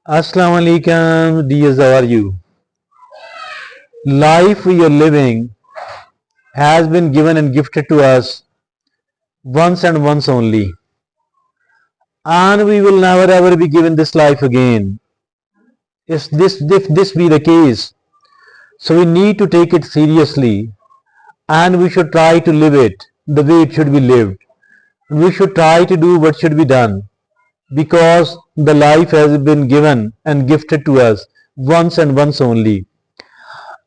Assalamu alaikum, dears, how are you? Life we are living has been given and gifted to us once and once only. And we will never ever be given this life again. If this be the case, so we need to take it seriously and we should try to live it the way it should be lived. We should try to do what should be done because the life has been given and gifted to us once and once only.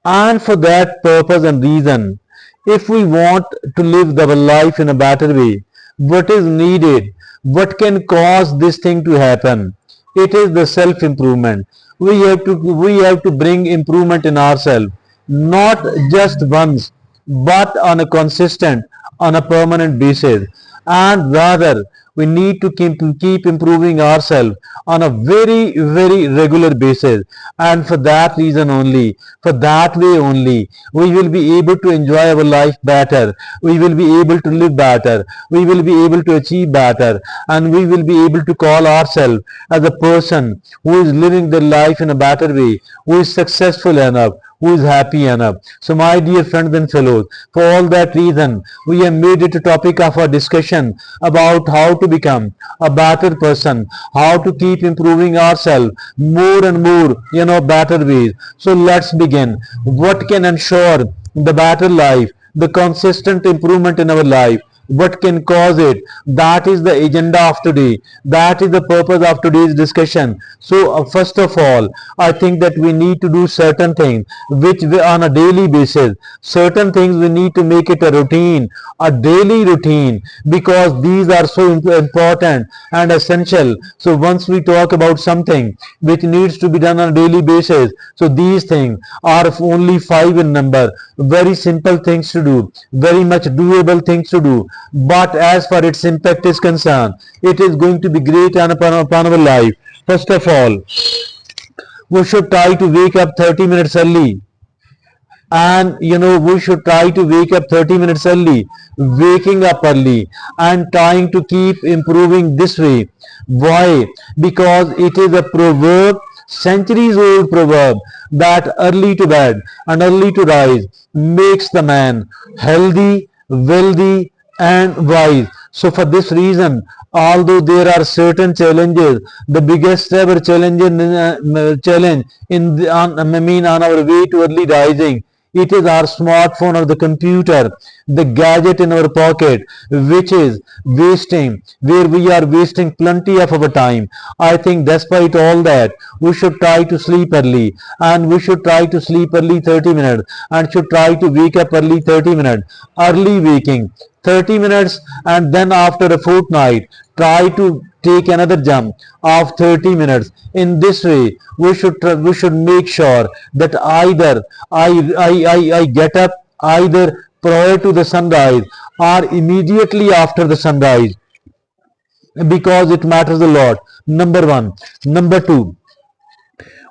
And for that purpose and reason, if we want to live our life in a better way, what is needed, what can cause this thing to happen? It is the self improvement. We have to bring improvement in ourselves, not just once, but on a consistent, on a permanent basis. And rather, we need to keep improving ourselves on a very regular basis, and for that reason only, for that way only, we will be able to enjoy our life better, we will be able to live better, we will be able to achieve better, and we will be able to call ourselves as a person who is living their life in a better way, who is successful enough, who is happy enough. So my dear friends and fellows, for all that reason, we have made it a topic of our discussion about how to become a better person, how to keep improving ourselves more and more, better ways. So let's begin. What can ensure the better life, the consistent improvement in our life? What can cause it? That is the agenda of today, that is the purpose of today's discussion. So first of all, I think that we need to do certain things which we, on a daily basis, certain things we need to make it a routine, a daily routine, because these are so important and essential. So once we talk about something which needs to be done on a daily basis, so these things are only five in number, very simple things to do, very much doable things to do, but as far its impact is concerned, it is going to be great upon our life. First of all, we should try to wake up 30 minutes early, and we should try to wake up 30 minutes early, waking up early and trying to keep improving this way. Why? Because it is a proverb, centuries old proverb, that early to bed and early to rise makes the man healthy, wealthy and wise. So for this reason, although there are certain challenges, the biggest ever challenge in on our way to early rising, it is our smartphone or the computer, the gadget in our pocket, which is wasting, where we are wasting plenty of our time. I think despite all that, we should try to sleep early, and we should try to sleep early 30 minutes, and should try to wake up early 30 minutes. Early waking 30 minutes, and then after a fortnight try to take another jump of 30 minutes. In this way, we should make sure that either I get up either prior to the sunrise or immediately after the sunrise, because it matters a lot. Number one. Number two,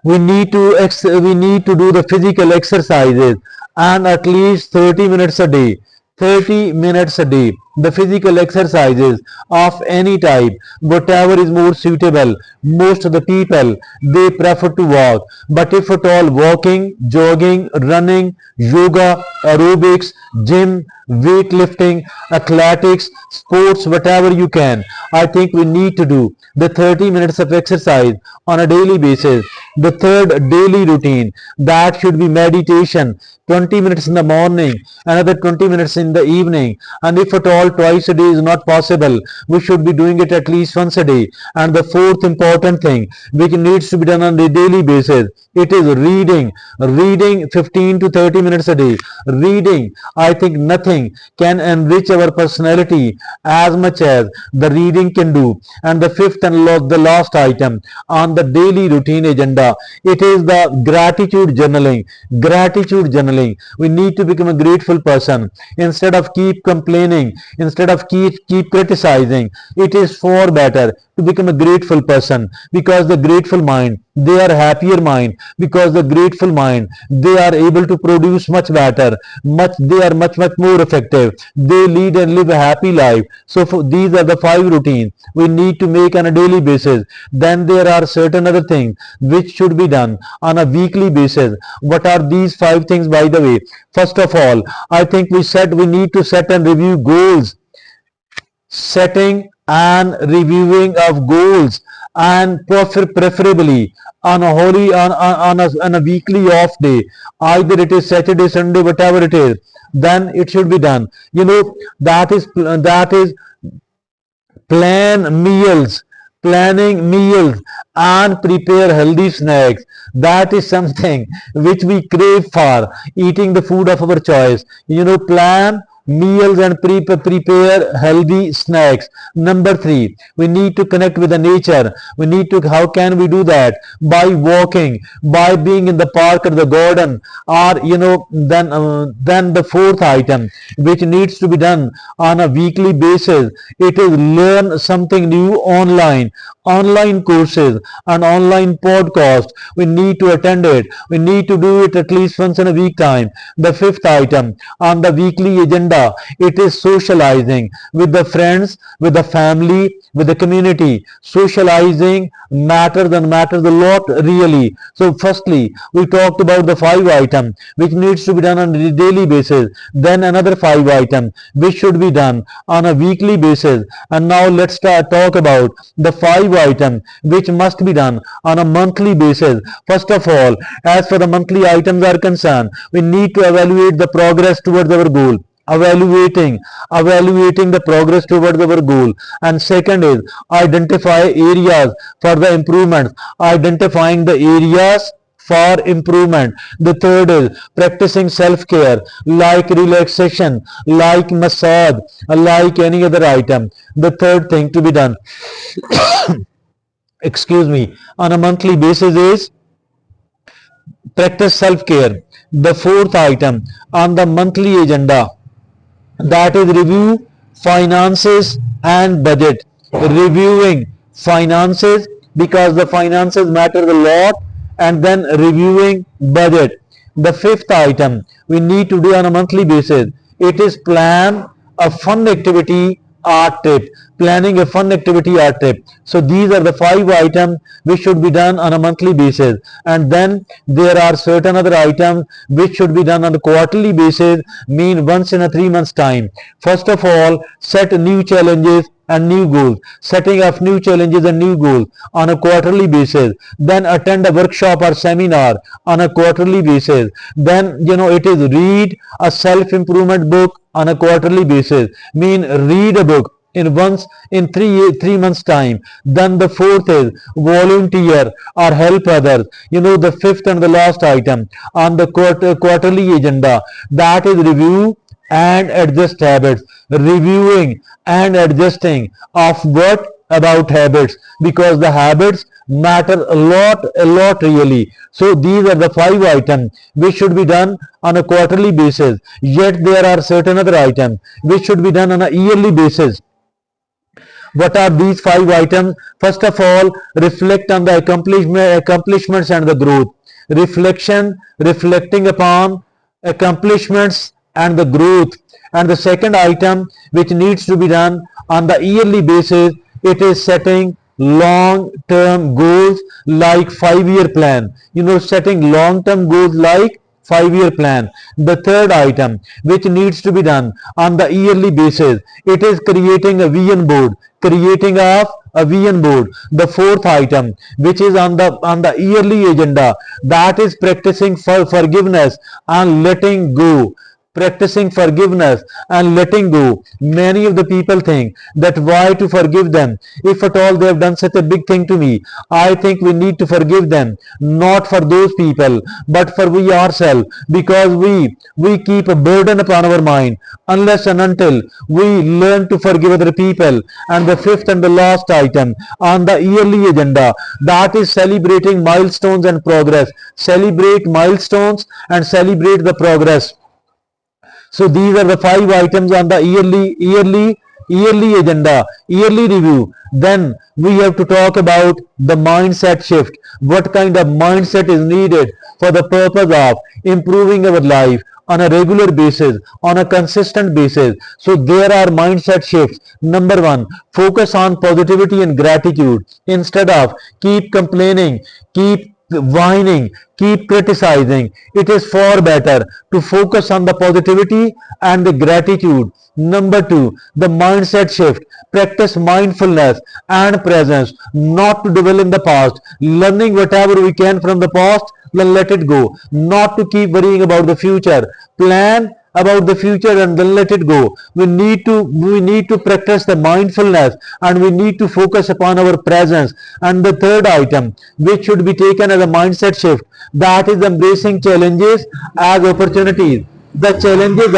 we need to do the physical exercises, and at least 30 minutes a day. 30 minutes a day, the physical exercises of any type, whatever is more suitable. Most of the people, they prefer to walk, but if at all, walking, jogging, running, yoga, aerobics, gym, weightlifting, athletics, sports, whatever you can, I think we need to do the 30 minutes of exercise on a daily basis. The third daily routine, that should be meditation, 20 minutes in the morning, another 20 minutes in the evening, and if at all twice a day is not possible, we should be doing it at least once a day. And the fourth important thing which needs to be done on a daily basis, it is reading 15 to 30 minutes a day. Reading, I think nothing can enrich our personality as much as the reading can do. And the fifth and the last item on the daily routine agenda, it is the gratitude journaling. We need to become a grateful person instead of keep complaining, instead of keep criticizing. It is far better to become a grateful person, because the grateful mind, they are happier mind, because the grateful mind, they are able to produce much better, they are much more effective, they lead and live a happy life. So these are the 5 routines we need to make on a daily basis. Then there are certain other things which should be done on a weekly basis. What are these 5 things, by the way? First of all, I think we need to set and review goals. Setting and reviewing of goals, and preferably on a on a weekly off day, either it is Saturday, Sunday, whatever it is, then it should be done. That is planning meals and prepare healthy snacks. That is something which we crave for, eating the food of our choice. Plan meals and prepare healthy snacks. Number 3, we need to connect with the nature. How can we do that? By walking, by being in the park or the garden, or then the 4th item which needs to be done on a weekly basis, it is learn something new online courses and online podcast. We need to attend it. We need to do it at least once in a week time. The 5th item on the weekly agenda, it is socializing with the friends, with the family, with the community. Socializing matters a lot, really. So firstly, we talked about the 5 items which needs to be done on a daily basis. Then another 5 items which should be done on a weekly basis. And now let's talk about the 5 items which must be done on a monthly basis. First of all, as for the monthly items are concerned, we need to evaluate the progress towards our goal. Evaluating the progress towards our goal. And second is identify areas for the improvement. Identifying the areas for improvement. The third is practicing self-care, like relaxation, like massage, like any other item. The third thing to be done on a monthly basis is practice self-care. The 4th item on the monthly agenda, that is review finances and budget. Reviewing finances, because the finances matter a lot, and then reviewing budget. The 5th item we need to do on a monthly basis, it is plan a fun activity art trip. Planning a fun activity art trip. So these are the 5 items which should be done on a monthly basis. And then there are certain other items which should be done on a quarterly basis, mean once in a 3 months time. First of all, set new challenges and new goals. Setting up new challenges and new goals on a quarterly basis. Then attend a workshop or seminar on a quarterly basis. Then it is read a self-improvement book on a quarterly basis. Mean read a book in 3 months time. Then the 4th is volunteer or help others. The 5th and the last item on the quarterly agenda, that is review and adjust habits. Reviewing and adjusting of what? About habits, because the habits matter a lot really. So these are the 5 items which should be done on a quarterly basis. Yet there are certain other items which should be done on a yearly basis. What are these 5 items? First of all, reflect on the accomplishments and the growth. Reflecting upon accomplishments and the growth. And the second item which needs to be done on the yearly basis, it is setting long-term goals like 5-year plan. Setting long-term goals like 5-year plan. The third item which needs to be done on the yearly basis, it is creating a vision board. Creating of a vision board. The 4th item which is on the yearly agenda, that is practicing forgiveness and letting go. Practicing forgiveness and letting go. Many of the people think that why to forgive them? If at all they have done such a big thing to me, I think we need to forgive them. Not for those people, but for we ourselves, because we keep a burden upon our mind unless and until we learn to forgive other people. And the 5th and the last item on the yearly agenda, that is celebrating milestones and progress. Celebrate milestones and celebrate the progress. So these are the 5 items on the yearly yearly agenda, yearly review. Then we have to talk about the mindset shift. What kind of mindset is needed for the purpose of improving our life on a regular basis, on a consistent basis. So there are mindset shifts. Number one, focus on positivity and gratitude instead of keep complaining, keep whining, keep criticizing. It is far better to focus on the positivity and the gratitude. Number two, the mindset shift. Practice mindfulness and presence, not to dwell in the past. Learning whatever we can from the past, then let it go. Not to keep worrying about the future. Plan about the future and then let it go. We need to practice the mindfulness and we need to focus upon our presence. And the third item which should be taken as a mindset shift, that is embracing challenges as opportunities. The challenges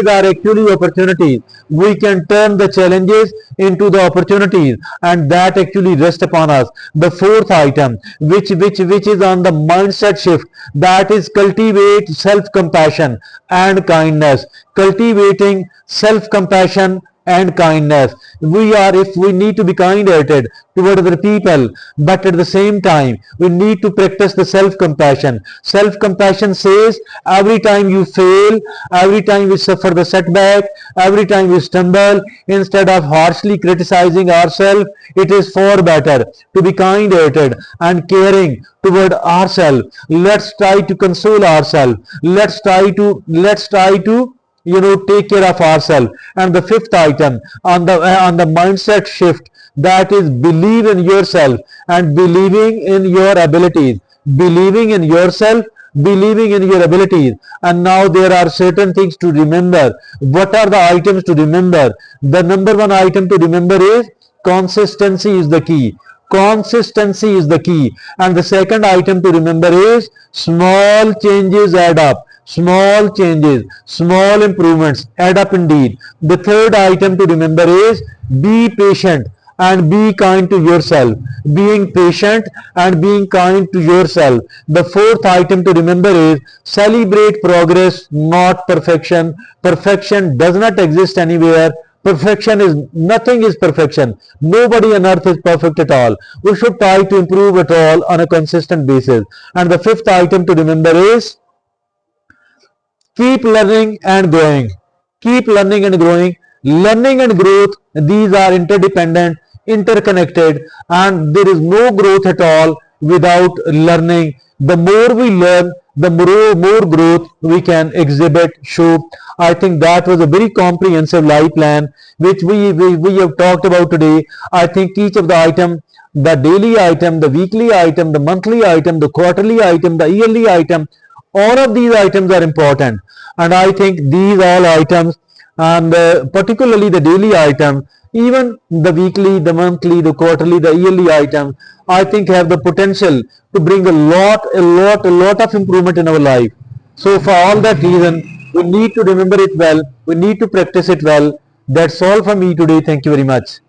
are actually opportunities. We can turn the challenges into the opportunities, and that actually rests upon us. The fourth item, which is on the mindset shift, that is cultivate self-compassion and kindness. Cultivating self-compassion and kindness. If we need to be kind-hearted toward other people, but at the same time we need to practice the self-compassion. Self-compassion says every time you fail, every time we suffer the setback, every time we stumble, instead of harshly criticizing ourselves, it is far better to be kind-hearted and caring toward ourselves. Let's try to console ourselves. Let's try to take care of ourselves. And the fifth item on the mindset shift, that is believe in yourself and believing in your abilities. Believing in yourself, believing in your abilities. And now there are certain things to remember. What are the items to remember? The number one item to remember is consistency is the key. Consistency is the key. And the second item to remember is small changes add up. Small changes, small improvements add up indeed. The third item to remember is be patient and be kind to yourself. Being patient and being kind to yourself. The fourth item to remember is celebrate progress, not perfection. Perfection does not exist anywhere. Nothing is perfection. Nobody on earth is perfect at all. We should try to improve at all on a consistent basis. And the fifth item to remember is keep learning and growing. Keep learning and growing. Learning and growth, these are interdependent, interconnected, and there is no growth at all without learning. The more we learn, the more growth we can exhibit, show. I think that was a very comprehensive life plan which we have talked about today. I think each of the item, the daily item, the weekly item, the monthly item, the quarterly item, the yearly item, all of these items are important. And I think these all items, and particularly the daily item, even the weekly, the monthly, the quarterly, the yearly item, I think have the potential to bring a lot of improvement in our life. So for all that reason, we need to remember it well. We need to practice it well. That's all from me today. Thank you very much.